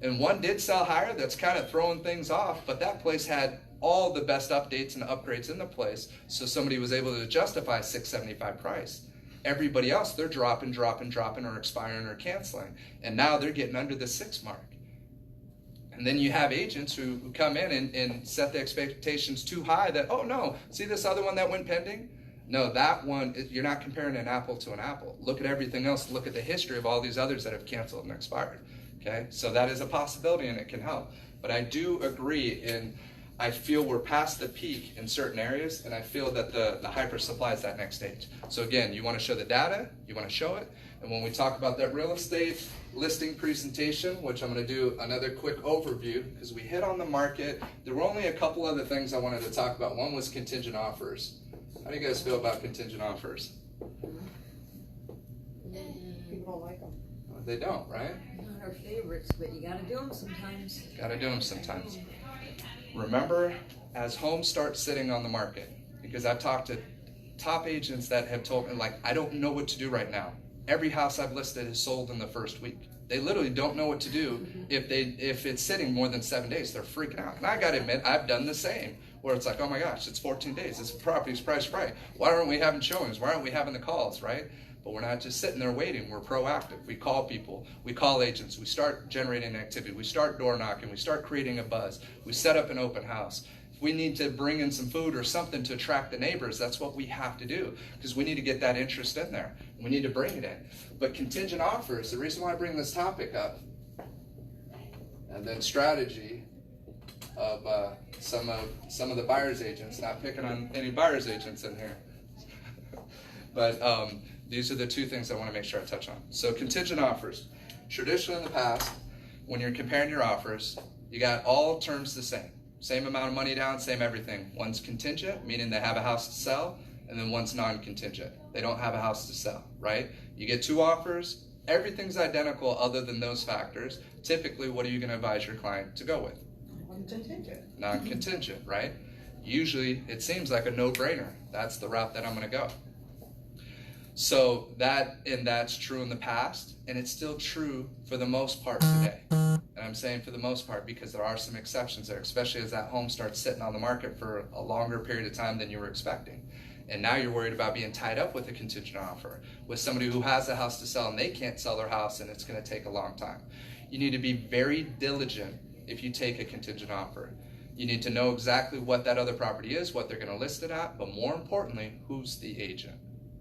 And one did sell higher, that's kind of throwing things off, but that place had all the best updates and upgrades in the place, so somebody was able to justify $675 price. Everybody else, they're dropping, or expiring or canceling, and now they're getting under the 6 mark. And then you have agents who come in and set the expectations too high that, oh no, see this other one that went pending? No, that one, you're not comparing an apple to an apple. Look at everything else, look at the history of all these others that have canceled and expired. Okay, so that is a possibility and it can help. But I do agree, and I feel we're past the peak in certain areas, and I feel that the hyper supply is that next stage. So again, you want to show the data, you want to show it, and when we talk about that real estate listing presentation, which I'm going to do another quick overview, because we hit on the market. There were only a couple other things I wanted to talk about. One was contingent offers. How do you guys feel about contingent offers? People don't like them. They don't, right? Not our favorites, but you gotta do them sometimes. Gotta do them sometimes. Remember, as homes start sitting on the market, because I've talked to top agents that have told me, like, I don't know what to do right now. Every house I've listed is sold in the first week. They literally don't know what to do if it's sitting more than 7 days. They're freaking out. And I gotta admit, I've done the same, where it's like, oh my gosh, it's 14 days. This property's priced right. Why aren't we having showings? Why aren't we having the calls, right? But we're not just sitting there waiting. We're proactive. We call people. We call agents. We start generating activity. We start door knocking. We start creating a buzz. We set up an open house. If we need to bring in some food or something to attract the neighbors, that's what we have to do, because we need to get that interest in there. We need to bring it in. But contingent offers, the reason why I bring this topic up, and then strategy of some of the buyer's agents, not picking on any buyer's agents in here, but these are the two things I want to make sure I touch on. So contingent offers. Traditionally in the past, when you're comparing your offers, you got all terms the same. Same amount of money down, same everything. One's contingent, meaning they have a house to sell, and then one's non-contingent. They don't have a house to sell, right? You get two offers, everything's identical other than those factors. Typically, what are you going to advise your client to go with? Contingent. Non-contingent, right? Usually, it seems like a no-brainer. That's the route that I'm going to go. So that's true in the past, and it's still true for the most part today. And I'm saying for the most part because there are some exceptions there, especially as that home starts sitting on the market for a longer period of time than you were expecting. And now you're worried about being tied up with a contingent offer, with somebody who has a house to sell and they can't sell their house and it's going to take a long time. You need to be very diligent if you take a contingent offer. You need to know exactly what that other property is, what they're going to list it at, but more importantly, who's the agent,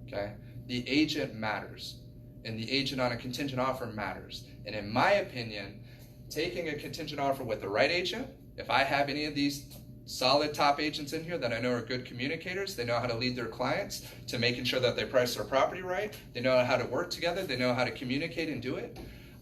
okay? The agent matters, and the agent on a contingent offer matters. And in my opinion, taking a contingent offer with the right agent, if I have any of these solid top agents in here that I know are good communicators, they know how to lead their clients to making sure that they price their property right, they know how to work together, they know how to communicate and do it,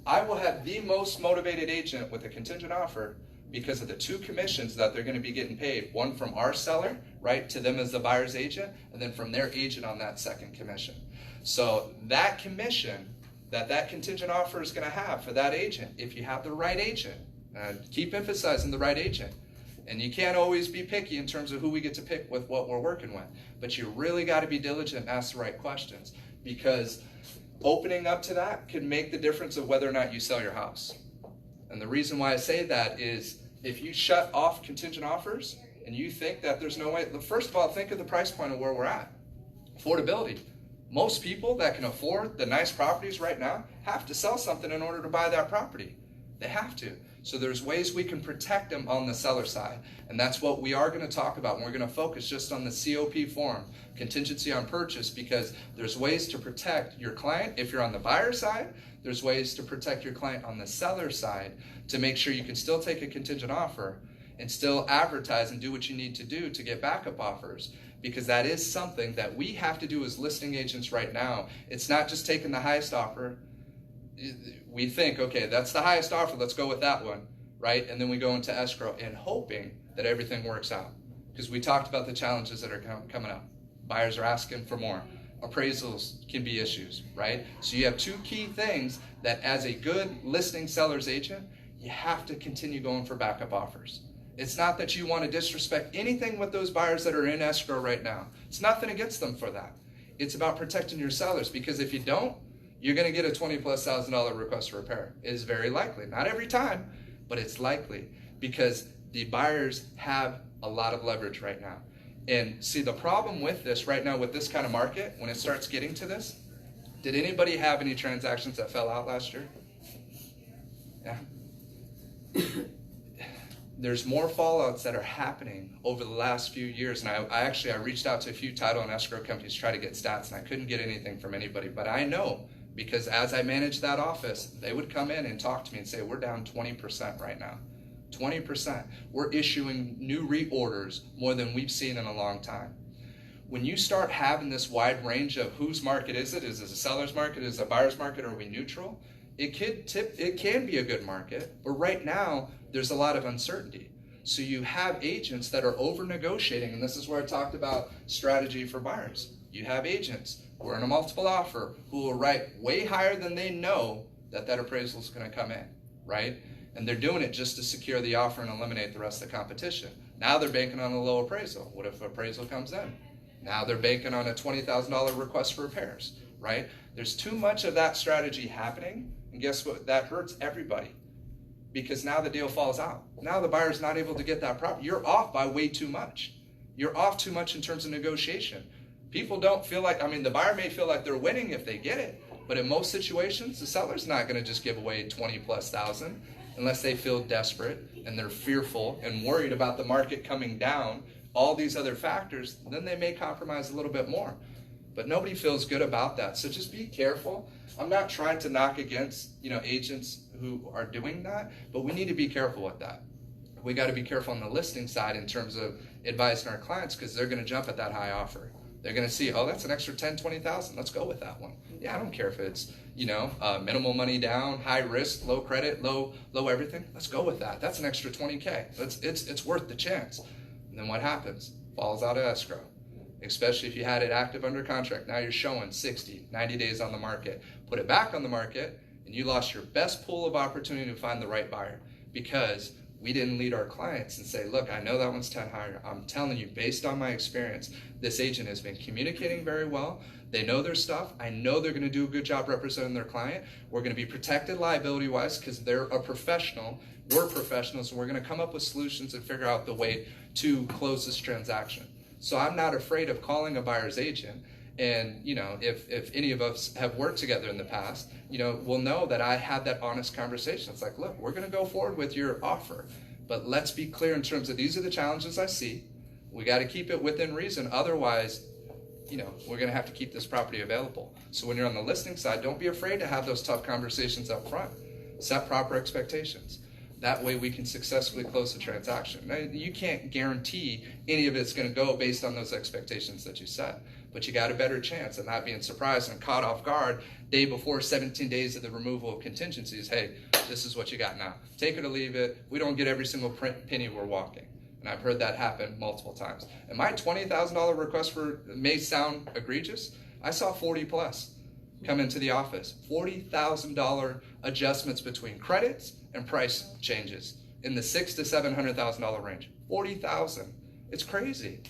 I will have the most motivated agent with a contingent offer because of the two commissions that they're going to be getting paid. One from our seller, right, to them as the buyer's agent, and then from their agent on that second commission. So that commission that contingent offer is going to have for that agent, if you have the right agent, keep emphasizing the right agent. And you can't always be picky in terms of who we get to pick with what we're working with. But you really got to be diligent and ask the right questions, because opening up to that could make the difference of whether or not you sell your house. And the reason why I say that is if you shut off contingent offers and you think that there's no way, first of all, think of the price point of where we're at. Affordability. Most people that can afford the nice properties right now have to sell something in order to buy that property. They have to. So there's ways we can protect them on the seller side. And that's what we are going to talk about. And we're going to focus just on the COP form, contingency on purchase, because there's ways to protect your client. If you're on the buyer side, there's ways to protect your client on the seller side to make sure you can still take a contingent offer and still advertise and do what you need to do to get backup offers. Because that is something that we have to do as listing agents right now. It's not just taking the highest offer. We think, okay, that's the highest offer, let's go with that one, right? And then we go into escrow and hoping that everything works out. Because we talked about the challenges that are coming up. Buyers are asking for more. Appraisals can be issues, right? So you have two key things that as a good listing seller's agent, you have to continue going for backup offers. It's not that you want to disrespect anything with those buyers that are in escrow right now. It's nothing against them for that. It's about protecting your sellers, because if you don't, you're going to get a $20,000+ request for repair. It is very likely. Not every time, but it's likely, because the buyers have a lot of leverage right now. And see, the problem with this right now, with this kind of market, when it starts getting to this, did anybody have any transactions that fell out last year? Yeah. There's more fallouts that are happening over the last few years. And I reached out to a few title and escrow companies to try to get stats, and I couldn't get anything from anybody. But I know, because as I managed that office, they would come in and talk to me and say, we're down 20% right now. 20%. We're issuing new reorders more than we've seen in a long time. When you start having this wide range of whose market is it? Is it a seller's market? Is it a buyer's market? Are we neutral? It can be a good market, but right now there's a lot of uncertainty. So you have agents that are over negotiating, and this is where I talked about strategy for buyers. You have agents who are in a multiple offer who will write way higher than they know that that appraisal is going to come in, right? And they're doing it just to secure the offer and eliminate the rest of the competition. Now they're banking on a low appraisal. What if appraisal comes in? Now they're banking on a $20,000 request for repairs, right? There's too much of that strategy happening, and guess what? That hurts everybody, because now the deal falls out. Now the buyer's not able to get that property. You're off by way too much. You're off too much in terms of negotiation. People don't feel like, I mean, the buyer may feel like they're winning if they get it, but in most situations, the seller's not going to just give away 20,000+ unless they feel desperate and they're fearful and worried about the market coming down, all these other factors. Then they may compromise a little bit more, but nobody feels good about that. So just be careful. I'm not trying to knock against, agents who are doing that, but we need to be careful with that. We got to be careful on the listing side in terms of advising our clients, because they're going to jump at that high offer. They're going to see, oh, that's an extra 10, 20,000. Let's go with that one. Yeah, I don't care if it's, minimal money down, high risk, low credit, low everything. Let's go with that. That's an extra 20K. It's worth the chance. And then what happens? Falls out of escrow. Especially if you had it active under contract. Now you're showing 60, 90 days on the market. Put it back on the market, and you lost your best pool of opportunity to find the right buyer, because we didn't lead our clients and say, look, I know that one's 10 higher. I'm telling you, based on my experience, this agent has been communicating very well. They know their stuff. I know they're going to do a good job representing their client. We're going to be protected liability-wise because they're a professional. We're professionals, and we're going to come up with solutions and figure out the way to close this transaction. So I'm not afraid of calling a buyer's agent. And, if any of us have worked together in the past, we'll know that I had that honest conversation. It's like, look, we're going to go forward with your offer, but let's be clear in terms of these are the challenges I see. We got to keep it within reason. Otherwise, we're going to have to keep this property available. So when you're on the listing side, don't be afraid to have those tough conversations up front. Set proper expectations. That way we can successfully close the transaction. Now, you can't guarantee any of it's going to go based on those expectations that you set, but you got a better chance of not being surprised and caught off guard day before 17 days of the removal of contingencies. Hey, this is what you got now. Take it or leave it. We don't get every single penny we're walking. And I've heard that happen multiple times. And my $20,000 request may sound egregious. I saw 40 plus come into the office. $40,000 adjustments between credits and price changes in the $600,000 to $700,000 range. 40,000. It's crazy.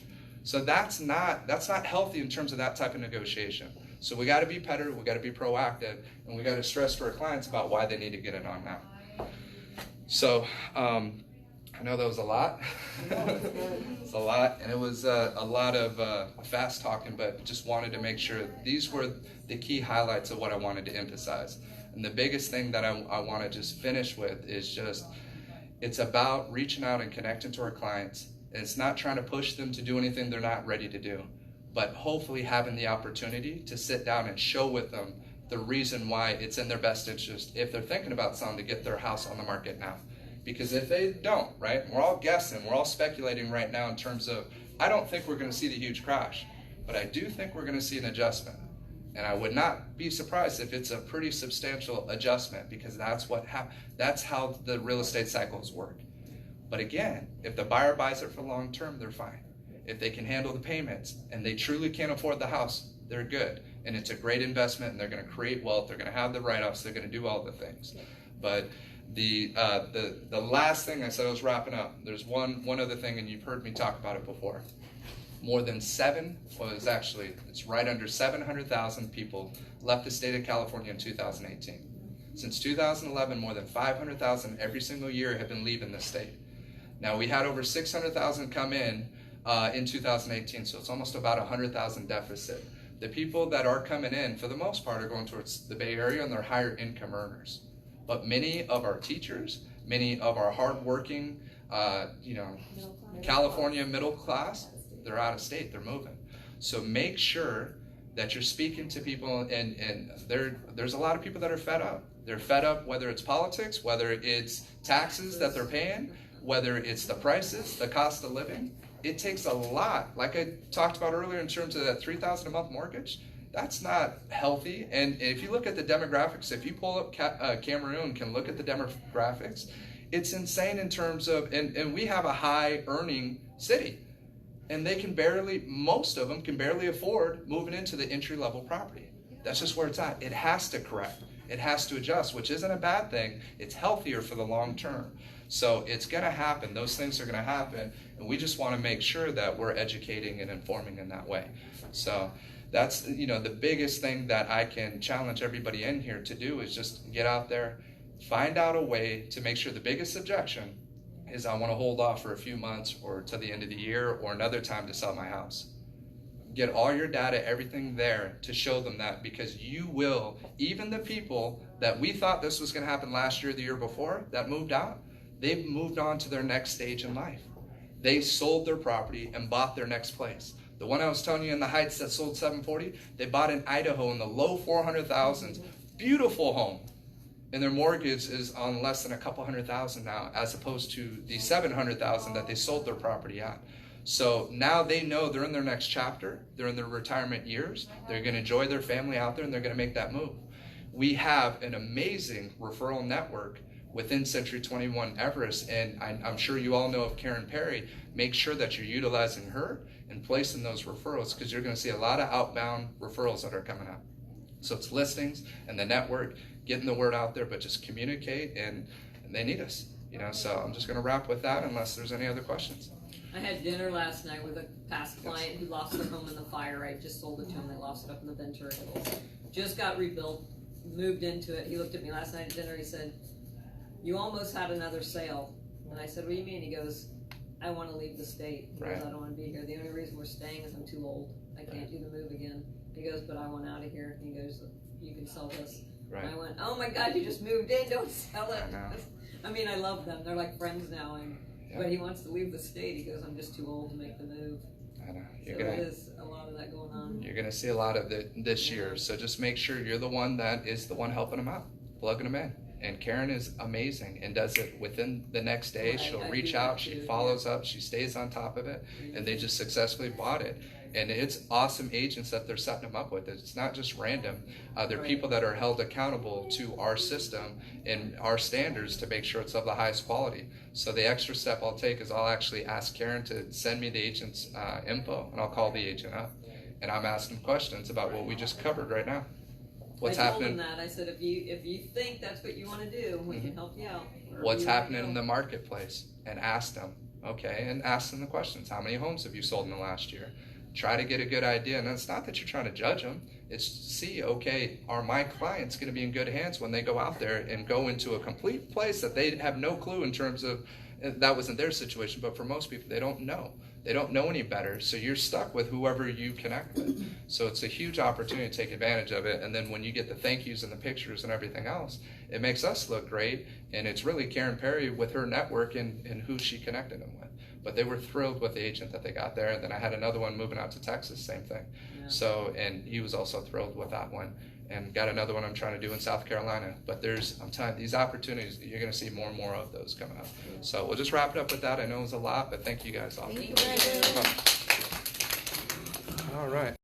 So that's not healthy in terms of that type of negotiation. So we got to be better. We got to be proactive, and we got to stress to our clients about why they need to get it on now. So I know that was a lot. It's a lot, and it was a lot of fast talking, but just wanted to make sure these were the key highlights of what I wanted to emphasize. And the biggest thing that I want to just finish with is just, it's about reaching out and connecting to our clients. And it's not trying to push them to do anything they're not ready to do, but hopefully having the opportunity to sit down and show with them the reason why it's in their best interest, if they're thinking about selling, to get their house on the market now. Because if they don't, right, we're all guessing, we're all speculating right now in terms of, I don't think we're going to see the huge crash, but I do think we're going to see an adjustment. And I would not be surprised if it's a pretty substantial adjustment, because that's how the real estate cycles work. But again, if the buyer buys it for long term, they're fine. If they can handle the payments and they truly can't afford the house, they're good. And it's a great investment, and they're going to create wealth. They're going to have the write-offs. They're going to do all the things. But the last thing I said, I was wrapping up. There's one other thing, and you've heard me talk about it before. It's right under 700,000 people left the state of California in 2018. Since 2011, more than 500,000 every single year have been leaving the state. Now, we had over 600,000 come in 2018, so it's almost about 100,000 deficit. The people that are coming in, for the most part, are going towards the Bay Area, and they're higher income earners. But many of our teachers, many of our hardworking, California middle class, they're out of state, they're moving. So make sure that you're speaking to people, and there's a lot of people that are fed up. They're fed up, whether it's politics, whether it's taxes that they're paying, whether it's the prices, the cost of living. It takes a lot. Like I talked about earlier in terms of that $3,000 a month mortgage, that's not healthy. And if you look at the demographics, if you pull up Cameroon, can look at the demographics, it's insane in terms of, and we have a high earning city, and most of them can barely afford moving into the entry level property. That's just where it's at. It has to correct. it has to adjust, which isn't a bad thing. It's healthier for the long term. So it's going to happen. Those things are going to happen. And we just want to make sure that we're educating and informing in that way. So that's, the biggest thing that I can challenge everybody in here to do is just get out there, find out a way to make sure. The biggest objection is I want to hold off for a few months or to the end of the year or another time to sell my house. Get all your data, everything there to show them that, because you will, even the people that we thought this was going to happen last year, the year before, that moved out, they've moved on to their next stage in life. They sold their property and bought their next place. The one I was telling you in the Heights that sold 740, they bought in Idaho in the low 400,000s, beautiful home. And their mortgage is on less than a couple $100,000 now, as opposed to the 700,000 that they sold their property at. So now they know they're in their next chapter, they're in their retirement years, they're going to enjoy their family out there, and they're going to make that move. We have an amazing referral network within Century 21 Everest, and I'm sure you all know of Karen Perry. Make sure that you're utilizing her and placing those referrals, because you're going to see a lot of outbound referrals that are coming up. So it's listings and the network, getting the word out there, but just communicate, and they need us. So I'm just going to wrap with that unless there's any other questions. I had dinner last night with a past client who lost their home in the fire. I just sold it to him. They lost it up in the Ventura Hills. Just got rebuilt, moved into it. He looked at me last night at dinner. He said, "You almost had another sale." And I said, "What do you mean?" He goes, "I want to leave the state." He goes, "I don't want to be here. The only reason we're staying is I'm too old. I can't do the move again." He goes, "But I want out of here." He goes, "You can sell this." Right. And I went, "Oh my God, you just moved in. Don't sell it." I know. I mean, I love them. They're like friends now. And Yeah. But he wants to leave the state. He goes, "I'm just too old to make the move." I know. So there is a lot of that going on. You're going to see a lot of it this year. So just make sure you're the one that is the one helping them out, plugging them in. And Karen is amazing and does it within the next day. Right, She'll I reach do out, that she too, follows up, she stays on top of it, and they just successfully bought it. And it's awesome agents that they're setting them up with. It's not just random. They're Right. people that are held accountable to our system and our standards to make sure it's of the highest quality. So the extra step I'll take is I'll actually ask Karen to send me the agent's info, and I'll call the agent up. And I'm asking questions about what we just covered right now. What's I told happening? him that. I said, if you think that's what you want to do, we can help you out. Wherever What's you wanna happening go. in the marketplace, and ask them, okay, and ask them the questions. How many homes have you sold in the last year? Try to get a good idea. And it's not that you're trying to judge them. It's see, okay, are my clients going to be in good hands when they go out there and go into a complete place that they have no clue in terms of, that wasn't their situation, but for most people, they don't know. They don't know any better, so you're stuck with whoever you connect with. So it's a huge opportunity to take advantage of it, and then when you get the thank yous and the pictures and everything else, it makes us look great, and it's really Karen Perry with her network and who she connected them with. But they were thrilled with the agent that they got there, and then I had another one moving out to Texas, same thing. Yeah. So, and he was also thrilled with that one, and got another one I'm trying to do in South Carolina. But I'm telling you, these opportunities, you're going to see more and more of those coming up. So we'll just wrap it up with that. I know it was a lot, but thank you guys all. Thank you, Brandon. All right.